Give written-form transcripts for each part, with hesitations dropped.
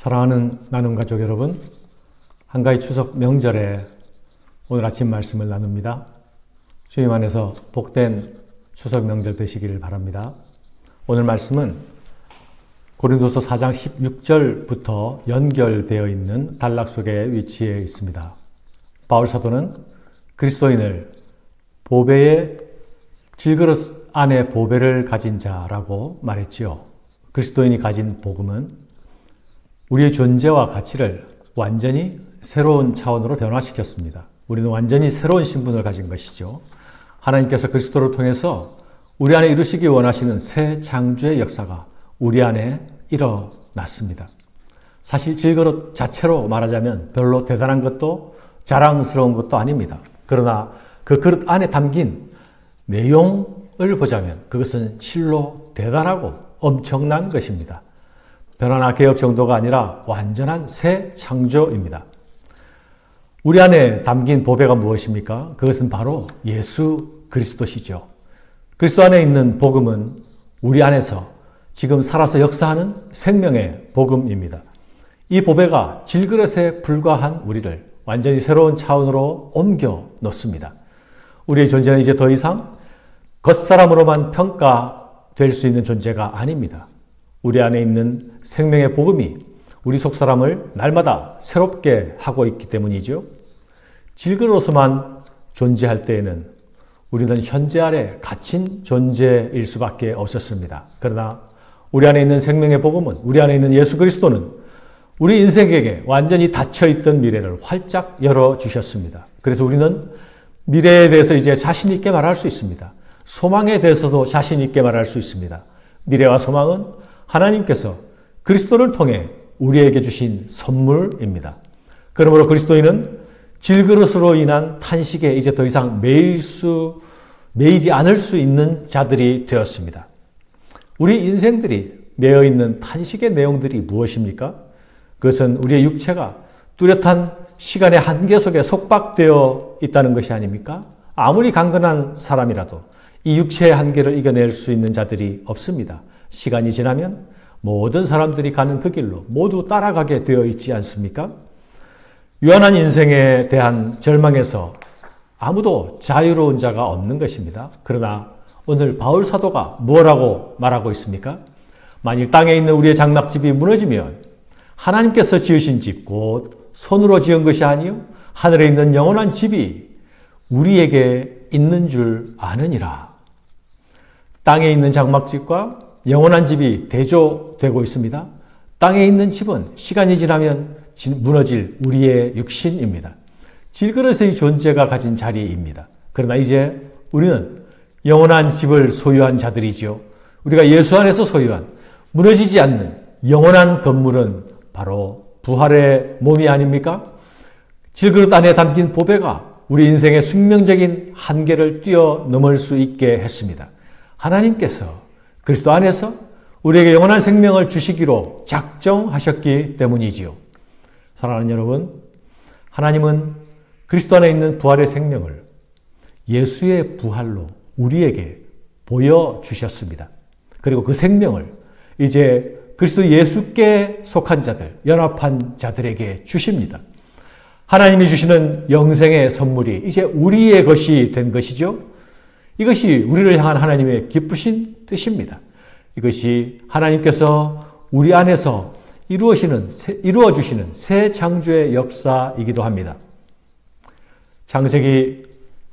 사랑하는 나눔 가족 여러분, 한가위 추석 명절에 오늘 아침 말씀을 나눕니다. 주님 안에서 복된 추석 명절 되시기를 바랍니다. 오늘 말씀은 고린도서 4장 16절부터 연결되어 있는 단락 속에 위치해 있습니다. 바울 사도는 그리스도인을 보배의 질그릇 안에 보배를 가진 자라고 말했지요. 그리스도인이 가진 복음은 우리의 존재와 가치를 완전히 새로운 차원으로 변화시켰습니다. 우리는 완전히 새로운 신분을 가진 것이죠. 하나님께서 그리스도를 통해서 우리 안에 이루시기 원하시는 새 창조의 역사가 우리 안에 일어났습니다. 사실 질그릇 자체로 말하자면 별로 대단한 것도 자랑스러운 것도 아닙니다. 그러나 그 그릇 안에 담긴 내용을 보자면 그것은 실로 대단하고 엄청난 것입니다. 변화나 개혁 정도가 아니라 완전한 새 창조입니다. 우리 안에 담긴 보배가 무엇입니까? 그것은 바로 예수 그리스도시죠. 그리스도 안에 있는 복음은 우리 안에서 지금 살아서 역사하는 생명의 복음입니다. 이 보배가 질그릇에 불과한 우리를 완전히 새로운 차원으로 옮겨 놓습니다. 우리의 존재는 이제 더 이상 겉사람으로만 평가될 수 있는 존재가 아닙니다. 우리 안에 있는 생명의 복음이 우리 속사람을 날마다 새롭게 하고 있기 때문이죠. 질그릇으로만 존재할 때에는 우리는 현재 아래 갇힌 존재일 수밖에 없었습니다. 그러나 우리 안에 있는 생명의 복음은, 우리 안에 있는 예수 그리스도는 우리 인생에게 완전히 닫혀있던 미래를 활짝 열어주셨습니다. 그래서 우리는 미래에 대해서 이제 자신 있게 말할 수 있습니다. 소망에 대해서도 자신 있게 말할 수 있습니다. 미래와 소망은 하나님께서 그리스도를 통해 우리에게 주신 선물입니다. 그러므로 그리스도인은 질그릇으로 인한 탄식에 이제 더 이상 매이지 않을 수 있는 자들이 되었습니다. 우리 인생들이 매여 있는 탄식의 내용들이 무엇입니까? 그것은 우리의 육체가 뚜렷한 시간의 한계 속에 속박되어 있다는 것이 아닙니까? 아무리 강건한 사람이라도 이 육체의 한계를 이겨낼 수 있는 자들이 없습니다. 시간이 지나면 모든 사람들이 가는 그 길로 모두 따라가게 되어 있지 않습니까? 유한한 인생에 대한 절망에서 아무도 자유로운 자가 없는 것입니다. 그러나 오늘 바울 사도가 뭐라고 말하고 있습니까? 만일 땅에 있는 우리의 장막집이 무너지면 하나님께서 지으신 집, 곧 손으로 지은 것이 아니요 하늘에 있는 영원한 집이 우리에게 있는 줄 아느니라. 땅에 있는 장막집과 영원한 집이 대조되고 있습니다. 땅에 있는 집은 시간이 지나면 무너질 우리의 육신입니다. 질그릇의 존재가 가진 자리입니다. 그러나 이제 우리는 영원한 집을 소유한 자들이죠. 우리가 예수 안에서 소유한 무너지지 않는 영원한 건물은 바로 부활의 몸이 아닙니까? 질그릇 안에 담긴 보배가 우리 인생의 숙명적인 한계를 뛰어넘을 수 있게 했습니다. 하나님께서 그리스도 안에서 우리에게 영원한 생명을 주시기로 작정하셨기 때문이지요. 사랑하는 여러분, 하나님은 그리스도 안에 있는 부활의 생명을 예수의 부활로 우리에게 보여주셨습니다. 그리고 그 생명을 이제 그리스도 예수께 속한 자들, 연합한 자들에게 주십니다. 하나님이 주시는 영생의 선물이 이제 우리의 것이 된 것이죠. 이것이 우리를 향한 하나님의 기쁘신 뜻입니다. 이것이 하나님께서 우리 안에서 이루어주시는 새 창조의 역사이기도 합니다. 창세기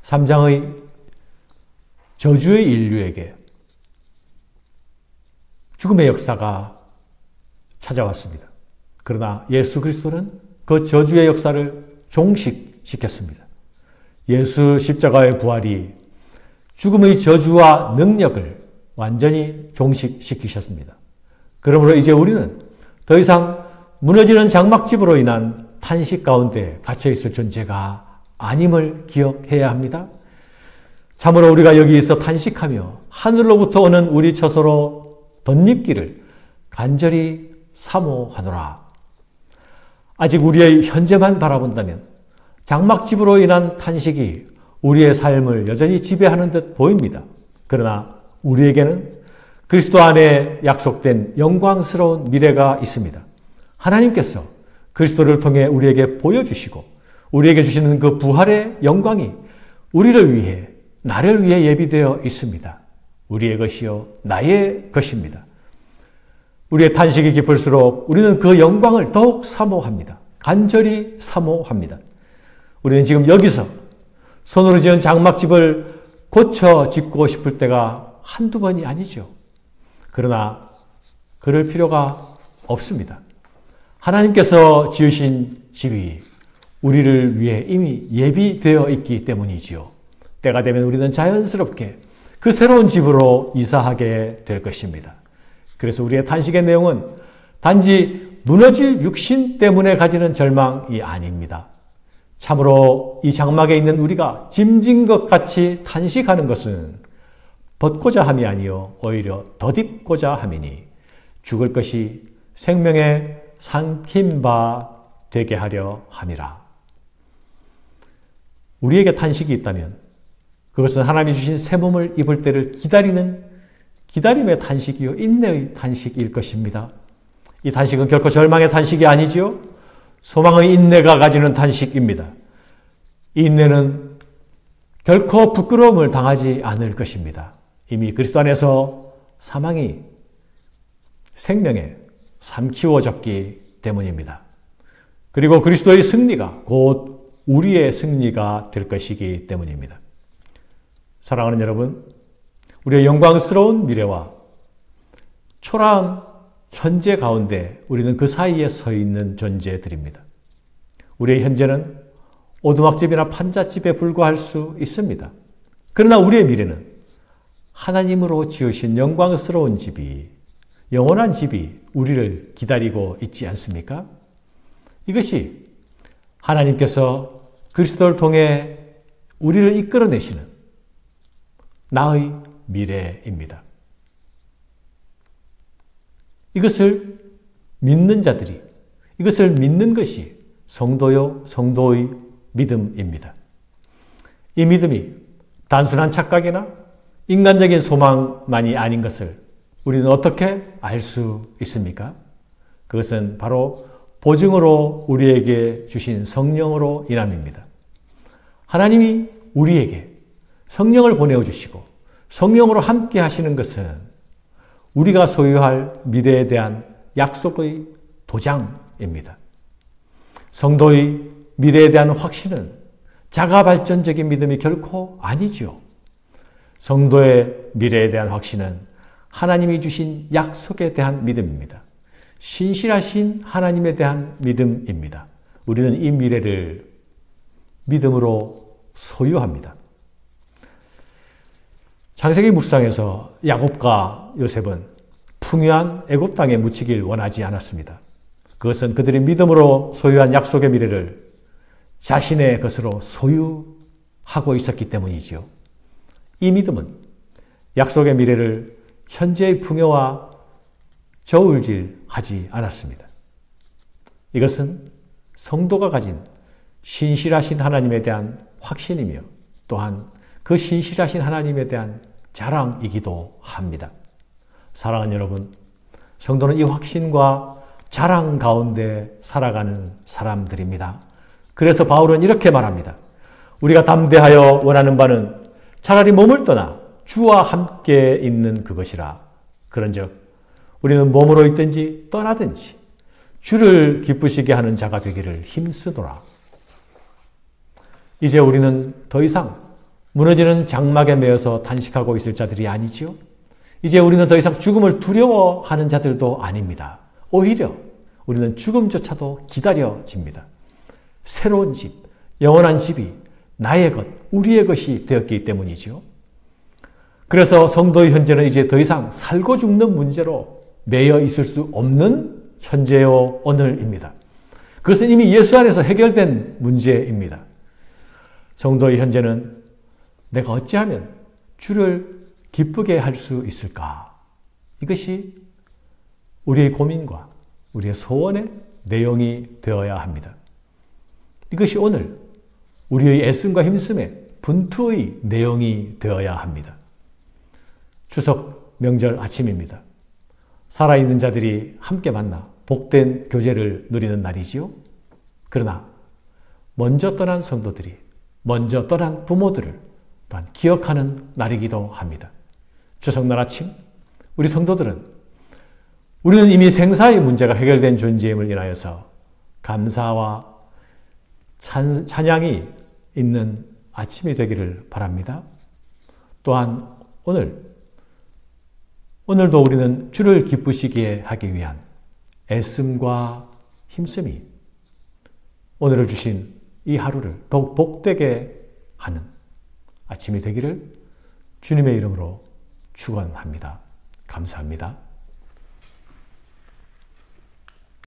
3장의 저주의 인류에게 죽음의 역사가 찾아왔습니다. 그러나 예수 그리스도는 그 저주의 역사를 종식시켰습니다. 예수 십자가의 부활이 죽음의 저주와 능력을 완전히 종식시키셨습니다. 그러므로 이제 우리는 더 이상 무너지는 장막집으로 인한 탄식 가운데 갇혀있을 존재가 아님을 기억해야 합니다. 참으로 우리가 여기 있어 탄식하며 하늘로부터 오는 우리 처소로 덧입기를 간절히 사모하노라. 아직 우리의 현재만 바라본다면 장막집으로 인한 탄식이 우리의 삶을 여전히 지배하는 듯 보입니다. 그러나 우리에게는 그리스도 안에 약속된 영광스러운 미래가 있습니다. 하나님께서 그리스도를 통해 우리에게 보여주시고 우리에게 주시는 그 부활의 영광이 우리를 위해, 나를 위해 예비되어 있습니다. 우리의 것이요 나의 것입니다. 우리의 탄식이 깊을수록 우리는 그 영광을 더욱 사모합니다. 간절히 사모합니다. 우리는 지금 여기서 손으로 지은 장막집을 고쳐 짓고 싶을 때가 한두 번이 아니죠. 그러나 그럴 필요가 없습니다. 하나님께서 지으신 집이 우리를 위해 이미 예비되어 있기 때문이지요. 때가 되면 우리는 자연스럽게 그 새로운 집으로 이사하게 될 것입니다. 그래서 우리의 탄식의 내용은 단지 무너질 육신 때문에 가지는 절망이 아닙니다. 참으로 이 장막에 있는 우리가 짐진 것 같이 탄식하는 것은 벗고자 함이 아니요 오히려 덧입고자 함이니 죽을 것이 생명에 삼킨 바 되게 하려 함이라. 우리에게 탄식이 있다면 그것은 하나님이 주신 새 몸을 입을 때를 기다리는 기다림의 탄식이요 인내의 탄식일 것입니다. 이 탄식은 결코 절망의 탄식이 아니지요. 소망의 인내가 가지는 탄식입니다. 이 인내는 결코 부끄러움을 당하지 않을 것입니다. 이미 그리스도 안에서 사망이 생명에 삼키워졌기 때문입니다. 그리고 그리스도의 승리가 곧 우리의 승리가 될 것이기 때문입니다. 사랑하는 여러분, 우리의 영광스러운 미래와 초라한 현재 가운데 우리는 그 사이에 서 있는 존재들입니다. 우리의 현재는 오두막집이나 판잣집에 불과할 수 있습니다. 그러나 우리의 미래는 하나님으로 지으신 영광스러운 집이, 영원한 집이 우리를 기다리고 있지 않습니까? 이것이 하나님께서 그리스도를 통해 우리를 이끌어내시는 나의 미래입니다. 이것을 믿는 자들이, 이것을 믿는 것이 성도요, 성도의 믿음입니다. 이 믿음이 단순한 착각이나 인간적인 소망만이 아닌 것을 우리는 어떻게 알 수 있습니까? 그것은 바로 보증으로 우리에게 주신 성령으로 인함입니다. 하나님이 우리에게 성령을 보내주시고 성령으로 함께 하시는 것은 우리가 소유할 미래에 대한 약속의 도장입니다. 성도의 미래에 대한 확신은 자가 발전적인 믿음이 결코 아니지요. 성도의 미래에 대한 확신은 하나님이 주신 약속에 대한 믿음입니다. 신실하신 하나님에 대한 믿음입니다. 우리는 이 미래를 믿음으로 소유합니다. 창세기 묵상에서 야곱과 요셉은 풍요한 애굽 땅에 묻히길 원하지 않았습니다. 그것은 그들이 믿음으로 소유한 약속의 미래를 자신의 것으로 소유하고 있었기 때문이지요. 이 믿음은 약속의 미래를 현재의 풍요와 저울질하지 않았습니다. 이것은 성도가 가진 신실하신 하나님에 대한 확신이며 또한 그 신실하신 하나님에 대한 자랑이기도 합니다. 사랑하는 여러분, 성도는 이 확신과 자랑 가운데 살아가는 사람들입니다. 그래서 바울은 이렇게 말합니다. 우리가 담대하여 원하는 바는 차라리 몸을 떠나 주와 함께 있는 그것이라. 그런즉 우리는 몸으로 있든지 떠나든지 주를 기쁘시게 하는 자가 되기를 힘쓰노라. 이제 우리는 더 이상 무너지는 장막에 매여서 단식하고 있을 자들이 아니지요. 이제 우리는 더 이상 죽음을 두려워하는 자들도 아닙니다. 오히려 우리는 죽음조차도 기다려집니다. 새로운 집, 영원한 집이 나의 것, 우리의 것이 되었기 때문이죠. 그래서 성도의 현재는 이제 더 이상 살고 죽는 문제로 매여 있을 수 없는 현재요 오늘입니다. 그것은 이미 예수 안에서 해결된 문제입니다. 성도의 현재는 내가 어찌하면 주를 기쁘게 할 수 있을까? 이것이 우리의 고민과 우리의 소원의 내용이 되어야 합니다. 이것이 오늘 우리의 애씀과 힘씀의 분투의 내용이 되어야 합니다. 추석 명절 아침입니다. 살아있는 자들이 함께 만나 복된 교제를 누리는 날이지요. 그러나 먼저 떠난 성도들이, 먼저 떠난 부모들을 또한 기억하는 날이기도 합니다. 추석날 아침 우리 성도들은 우리는 이미 생사의 문제가 해결된 존재임을 인하여서 감사와 찬양이 있는 아침이 되기를 바랍니다. 또한 오늘도 우리는 주를 기쁘시게 하기 위한 애씀과 힘씀이 오늘을 주신 이 하루를 더욱 복되게 하는 아침이 되기를 주님의 이름으로 축원합니다. 감사합니다.